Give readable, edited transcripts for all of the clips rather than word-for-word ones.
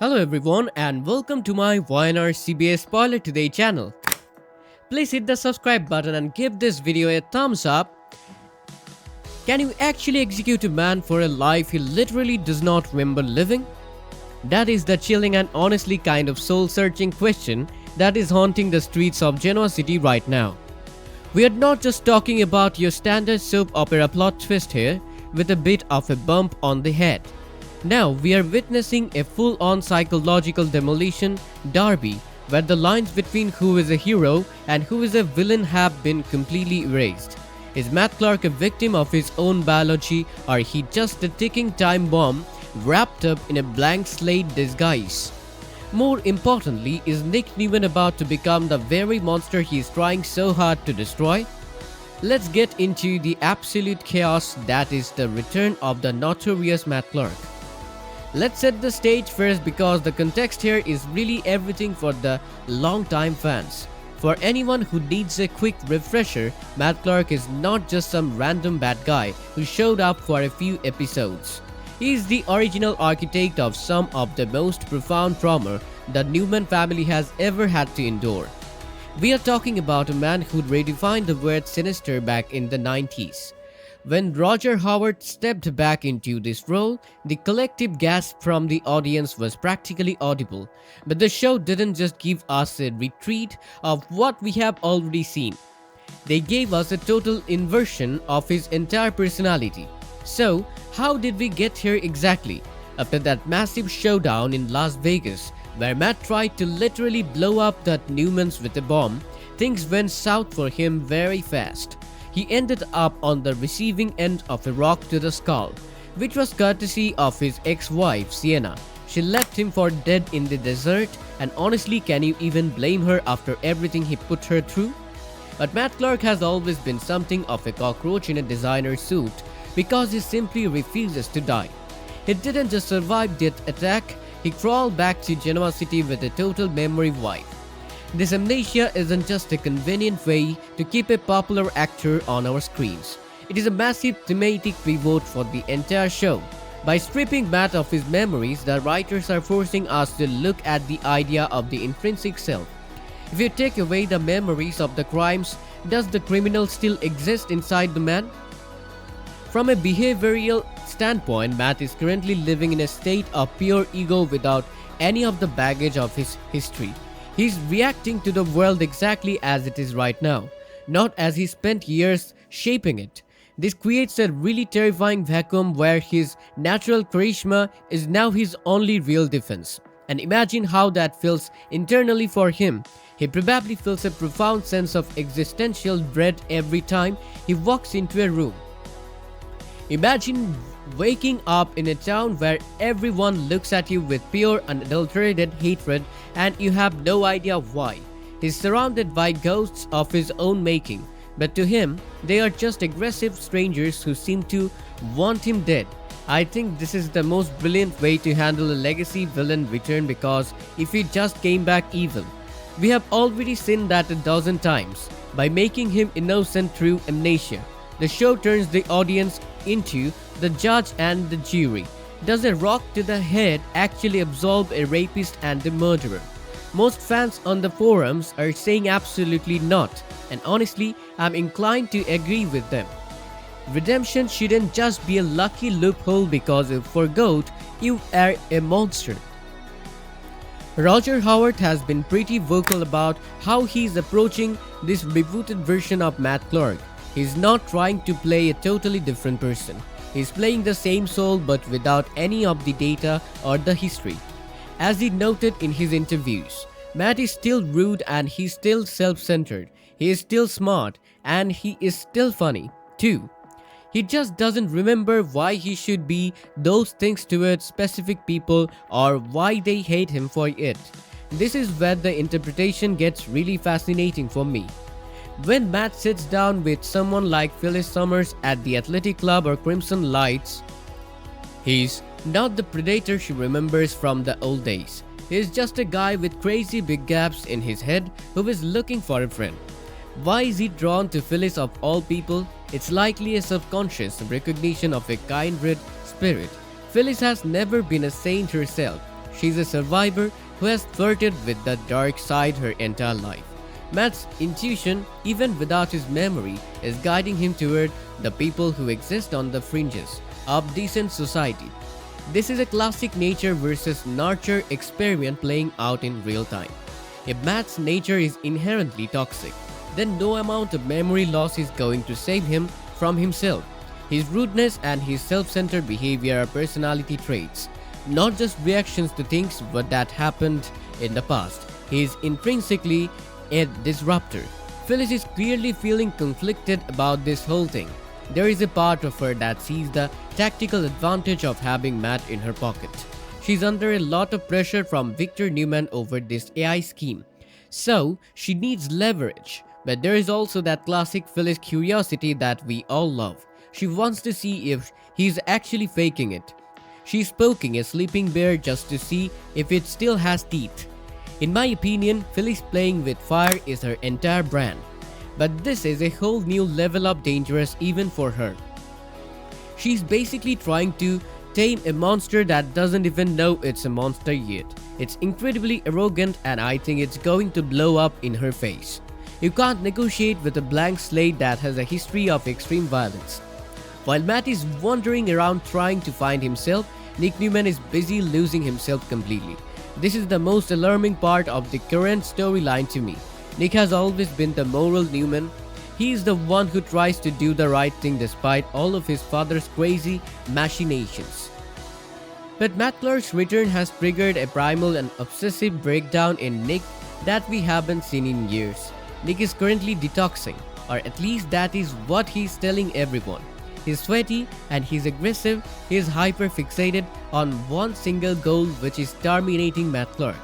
Hello everyone and welcome to my YNR CBS Spoiler Today channel. Please hit the subscribe button and give this video a thumbs up. Can you actually execute a man for a life he literally does not remember living? That is the chilling and honestly kind of soul-searching question that is haunting the streets of Genoa City right now. We are not just talking about your standard soap opera plot twist here with a bit of a bump on the head. Now we are witnessing a full-on psychological demolition derby where the lines between who is a hero and who is a villain have been completely erased. Is Matt Clark a victim of his own biology, or he just a ticking time bomb wrapped up in a blank slate disguise? More importantly, is Nick Newman about to become the very monster he is trying so hard to destroy? Let's get into the absolute chaos that is the return of the notorious Matt Clark. Let's set the stage first because the context here is really everything for the long-time fans. For anyone who needs a quick refresher, Matt Clark is not just some random bad guy who showed up for a few episodes. He is the original architect of some of the most profound trauma the Newman family has ever had to endure. We are talking about a man who redefined the word sinister back in the 90s. When Roger Howard stepped back into this role, the collective gasp from the audience was practically audible. But the show didn't just give us a retreat of what we have already seen. They gave us a total inversion of his entire personality. So, how did we get here exactly? After that massive showdown in Las Vegas, where Matt tried to literally blow up that Newmans with a bomb, things went south for him very fast. He ended up on the receiving end of a rock to the skull, which was courtesy of his ex-wife Sienna. She left him for dead in the desert, and honestly, can you even blame her after everything he put her through? But Matt Clark has always been something of a cockroach in a designer suit because he simply refuses to die. He didn't just survive that attack, he crawled back to Genoa City with a total memory wipe. This amnesia isn't just a convenient way to keep a popular actor on our screens. It is a massive thematic pivot for the entire show. By stripping Matt of his memories, the writers are forcing us to look at the idea of the intrinsic self. If you take away the memories of the crimes, does the criminal still exist inside the man? From a behavioral standpoint, Matt is currently living in a state of pure ego without any of the baggage of his history. He's reacting to the world exactly as it is right now, not as he spent years shaping it. This creates a really terrifying vacuum where his natural charisma is now his only real defense. And imagine how that feels internally for him. He probably feels a profound sense of existential dread every time he walks into a room. Imagine waking up in a town where everyone looks at you with pure unadulterated hatred and you have no idea why. He's surrounded by ghosts of his own making, but to him, they are just aggressive strangers who seem to want him dead. I think this is the most brilliant way to handle a legacy villain return because if he just came back evil. We have already seen that a dozen times. By making him innocent through amnesia, the show turns the audience into the judge and the jury. Does a rock to the head actually absolve a rapist and a murderer? Most fans on the forums are saying absolutely not, and honestly, I'm inclined to agree with them. Redemption shouldn't just be a lucky loophole because if forgot, you are a monster. Roger Howard has been pretty vocal about how he's approaching this rebooted version of Matt Clark. He's not trying to play a totally different person. He's playing the same soul but without any of the data or the history. As he noted in his interviews, Matt is still rude and he's still self-centered. He is still smart and he is still funny too. He just doesn't remember why he should be those things towards specific people or why they hate him for it. This is where the interpretation gets really fascinating for me. When Matt sits down with someone like Phyllis Summers at the athletic club or Crimson Lights, he's not the predator she remembers from the old days. He's just a guy with crazy big gaps in his head who is looking for a friend. Why is he drawn to Phyllis of all people? It's likely a subconscious recognition of a kindred spirit. Phyllis has never been a saint herself. She's a survivor who has flirted with the dark side her entire life. Matt's intuition, even without his memory, is guiding him toward the people who exist on the fringes of decent society. This is a classic nature versus nurture experiment playing out in real time. If Matt's nature is inherently toxic, then no amount of memory loss is going to save him from himself. His rudeness and his self-centered behavior are personality traits, not just reactions to things that happened in the past. He is intrinsically a disruptor. Phyllis is clearly feeling conflicted about this whole thing. There is a part of her that sees the tactical advantage of having Matt in her pocket. She's under a lot of pressure from Victor Newman over this AI scheme, so she needs leverage. But there is also that classic Phyllis curiosity that we all love. She wants to see if he's actually faking it. She's poking a sleeping bear just to see if it still has teeth. In my opinion, Phyllis playing with fire is her entire brand. But this is a whole new level of dangerous even for her. She's basically trying to tame a monster that doesn't even know it's a monster yet. It's incredibly arrogant and I think it's going to blow up in her face. You can't negotiate with a blank slate that has a history of extreme violence. While Matt is wandering around trying to find himself, Nick Newman is busy losing himself completely. This is the most alarming part of the current storyline to me. Nick has always been the moral Newman. He is the one who tries to do the right thing despite all of his father's crazy machinations. But Matt Clark's return has triggered a primal and obsessive breakdown in Nick that we haven't seen in years. Nick is currently detoxing, or at least that is what he's telling everyone. He's sweaty and he's aggressive. He is hyper-fixated on one single goal, which is terminating Matt Clark.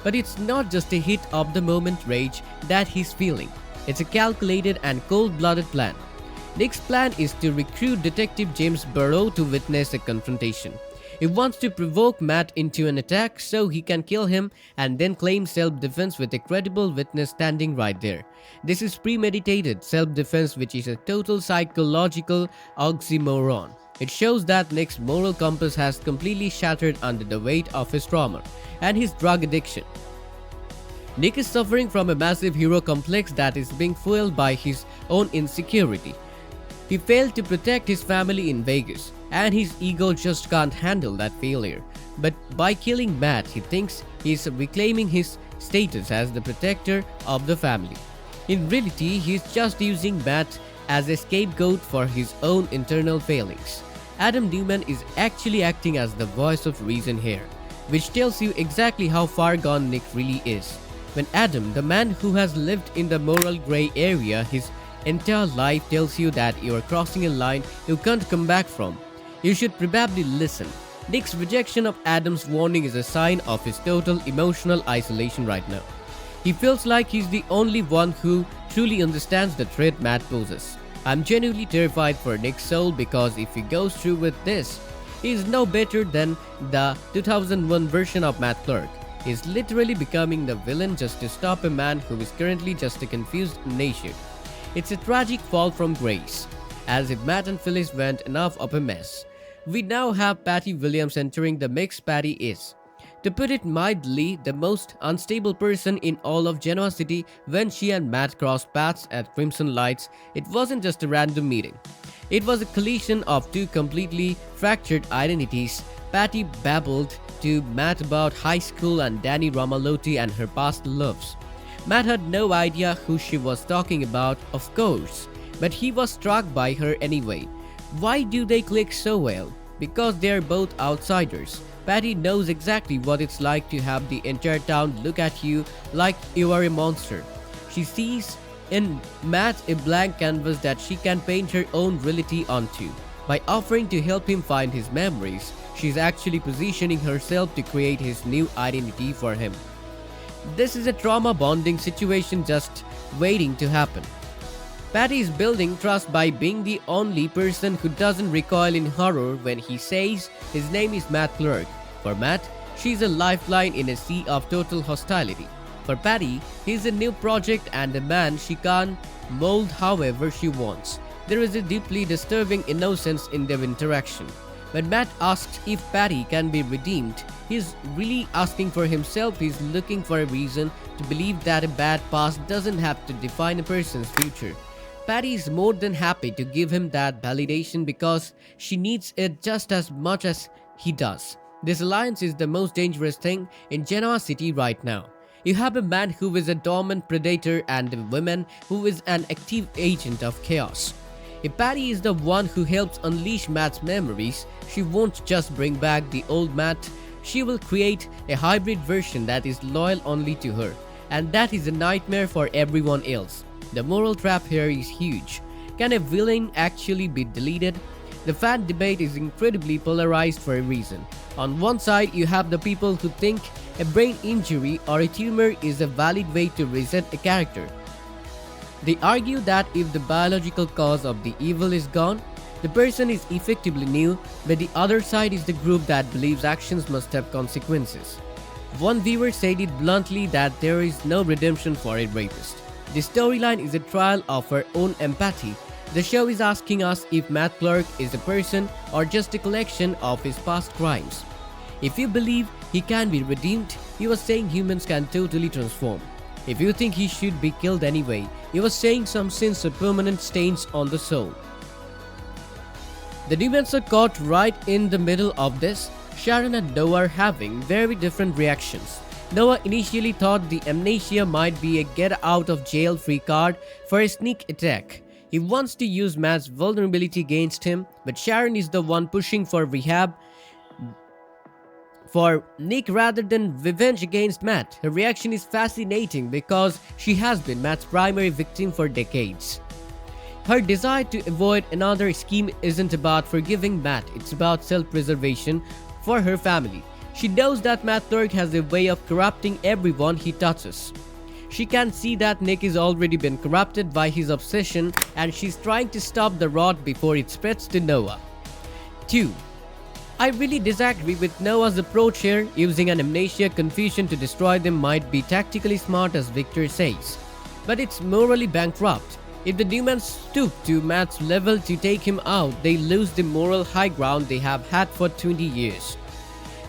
But it's not just a hit of the moment rage that he's feeling. It's a calculated and cold-blooded plan. Nick's plan is to recruit Detective James Burrow to witness a confrontation. He wants to provoke Matt into an attack so he can kill him and then claim self-defense with a credible witness standing right there. This is premeditated self-defense, which is a total psychological oxymoron. It shows that Nick's moral compass has completely shattered under the weight of his trauma and his drug addiction. Nick is suffering from a massive hero complex that is being fueled by his own insecurity. He failed to protect his family in Vegas, and his ego just can't handle that failure. But by killing Matt, he thinks he's reclaiming his status as the protector of the family. In reality, he's just using Matt as a scapegoat for his own internal failings. Adam Newman is actually acting as the voice of reason here, which tells you exactly how far gone Nick really is. When Adam, the man who has lived in the moral gray area his entire life, tells you that you are crossing a line you can't come back from, you should probably listen. Nick's rejection of Adam's warning is a sign of his total emotional isolation right now. He feels like he's the only one who truly understands the threat Matt poses. I'm genuinely terrified for Nick's soul because if he goes through with this, he is no better than the 2001 version of Matt Clark. He is literally becoming the villain just to stop a man who is currently just a confused nation. It's a tragic fall from grace. As if Matt and Phyllis weren't enough of a mess, we now have Patty Williams entering the mix. Patty is, to put it mildly, the most unstable person in all of Genoa City. When she and Matt crossed paths at Crimson Lights, it wasn't just a random meeting. It was a collision of two completely fractured identities. Patty babbled to Matt about high school and Danny Romalotti and her past loves. Matt had no idea who she was talking about, of course, but he was struck by her anyway. Why do they click so well? Because they're both outsiders. Patty knows exactly what it's like to have the entire town look at you like you are a monster. She sees in Matt a blank canvas that she can paint her own reality onto. By offering to help him find his memories, she's actually positioning herself to create his new identity for him. This is a trauma bonding situation just waiting to happen. Patty is building trust by being the only person who doesn't recoil in horror when he says his name is Matt Clark. For Matt, she's a lifeline in a sea of total hostility. For Patty, he's a new project and a man she can mold however she wants. There is a deeply disturbing innocence in their interaction. When Matt asks if Patty can be redeemed, he's really asking for himself. He's looking for a reason to believe that a bad past doesn't have to define a person's future. Patty is more than happy to give him that validation because she needs it just as much as he does. This alliance is the most dangerous thing in Genoa City right now. You have a man who is a dormant predator and a woman who is an active agent of chaos. If Patty is the one who helps unleash Matt's memories, she won't just bring back the old Matt, she will create a hybrid version that is loyal only to her, and that is a nightmare for everyone else. The moral trap here is huge. Can a villain actually be deleted? The fan debate is incredibly polarized for a reason. On one side, you have the people who think a brain injury or a tumor is a valid way to reset a character. They argue that if the biological cause of the evil is gone, the person is effectively new, but the other side is the group that believes actions must have consequences. One viewer said it bluntly that there is no redemption for a rapist. The storyline is a trial of her own empathy. The show is asking us if Matt Clark is a person or just a collection of his past crimes. If you believe he can be redeemed, you are saying humans can totally transform. If you think he should be killed anyway, you are saying some sins are permanent stains on the soul. The Newmans are caught right in the middle of this. Sharon and Noah are having very different reactions. Noah initially thought the amnesia might be a get-out-of-jail-free card for a sneak attack. He wants to use Matt's vulnerability against him, but Sharon is the one pushing for rehab for Nick rather than revenge against Matt. Her reaction is fascinating because she has been Matt's primary victim for decades. Her desire to avoid another scheme isn't about forgiving Matt, it's about self-preservation for her family. She knows that Matt Clark has a way of corrupting everyone he touches. She can see that Nick has already been corrupted by his obsession and she's trying to stop the rot before it spreads to Noah. 2. I really disagree with Noah's approach here. Using an amnesia confusion to destroy them might be tactically smart as Victor says, but it's morally bankrupt. If the Newmans stoop to Matt's level to take him out, they lose the moral high ground they have had for 20 years.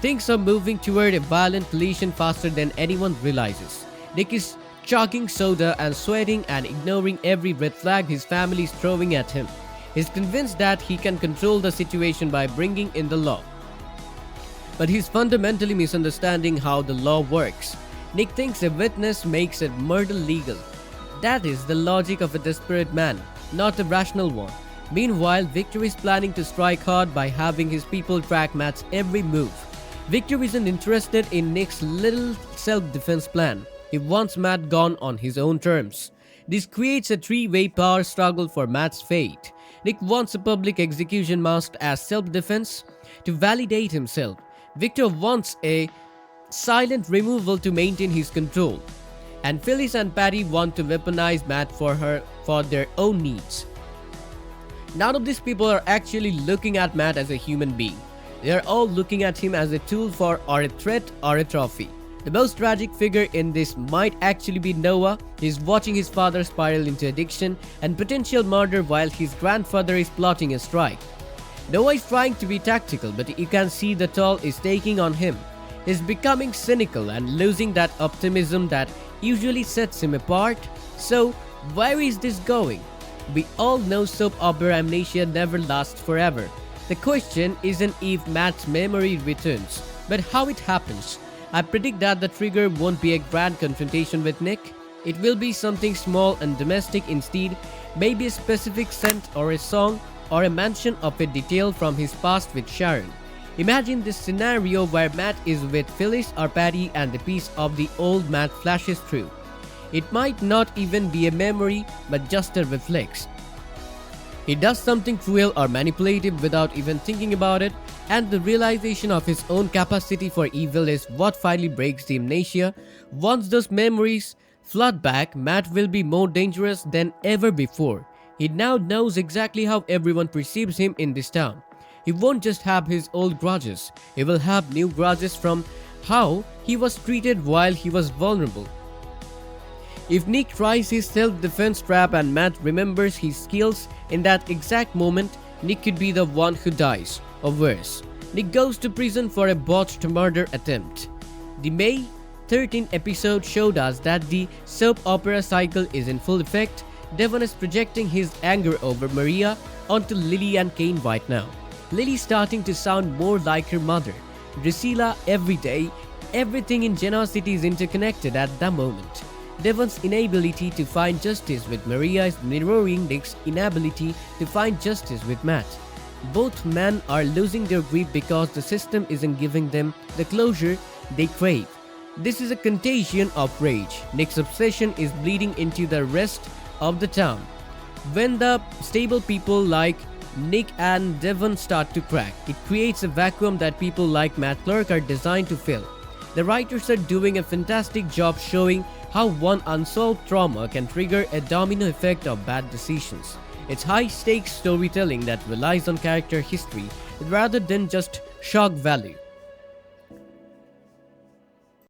Things are moving toward a violent collision faster than anyone realizes. Nick is chugging soda and sweating and ignoring every red flag his family is throwing at him. He's convinced that he can control the situation by bringing in the law. But he's fundamentally misunderstanding how the law works. Nick thinks a witness makes a murder legal. That is the logic of a desperate man, not a rational one. Meanwhile, Victor is planning to strike hard by having his people track Matt's every move. Victor isn't interested in Nick's little self-defense plan. He wants Matt gone on his own terms. This creates a three-way power struggle for Matt's fate. Nick wants a public execution masked as self-defense to validate himself. Victor wants a silent removal to maintain his control. And Phyllis and Patty want to weaponize Matt for their own needs. None of these people are actually looking at Matt as a human being. They are all looking at him as a tool for or a threat or a trophy. The most tragic figure in this might actually be Noah. He's watching his father spiral into addiction and potential murder while his grandfather is plotting a strike. Noah is trying to be tactical, but you can see the toll is taking on him. He's becoming cynical and losing that optimism that usually sets him apart. So, where is this going? We all know soap opera amnesia never lasts forever. The question isn't if Matt's memory returns, but how it happens. I predict that the trigger won't be a grand confrontation with Nick. It will be something small and domestic instead, maybe a specific scent or a song or a mention of a detail from his past with Sharon. Imagine this scenario where Matt is with Phyllis or Patty and a piece of the old Matt flashes through. It might not even be a memory, but just a reflex. He does something cruel or manipulative without even thinking about it, and the realization of his own capacity for evil is what finally breaks the amnesia. Once those memories flood back, Matt will be more dangerous than ever before. He now knows exactly how everyone perceives him in this town. He won't just have his old grudges, he will have new grudges from how he was treated while he was vulnerable. If Nick tries his self-defense trap and Matt remembers his skills in that exact moment, Nick could be the one who dies. or worse. Nick goes to prison for a botched murder attempt. The May 13th episode showed us that the soap opera cycle is in full effect. Devon is projecting his anger over Maria onto Lily and Kane right now. Lily's starting to sound more like her mother, Drusilla, every day. Everything in Genoa City is interconnected at the moment. Devon's inability to find justice with Maria is mirroring Nick's inability to find justice with Matt. Both men are losing their grief because the system isn't giving them the closure they crave. This is a contagion of rage. Nick's obsession is bleeding into the rest of the town. When the stable people like Nick and Devon start to crack, it creates a vacuum that people like Matt Clark are designed to fill. The writers are doing a fantastic job showing how one unsolved trauma can trigger a domino effect of bad decisions. It's high-stakes storytelling that relies on character history rather than just shock value.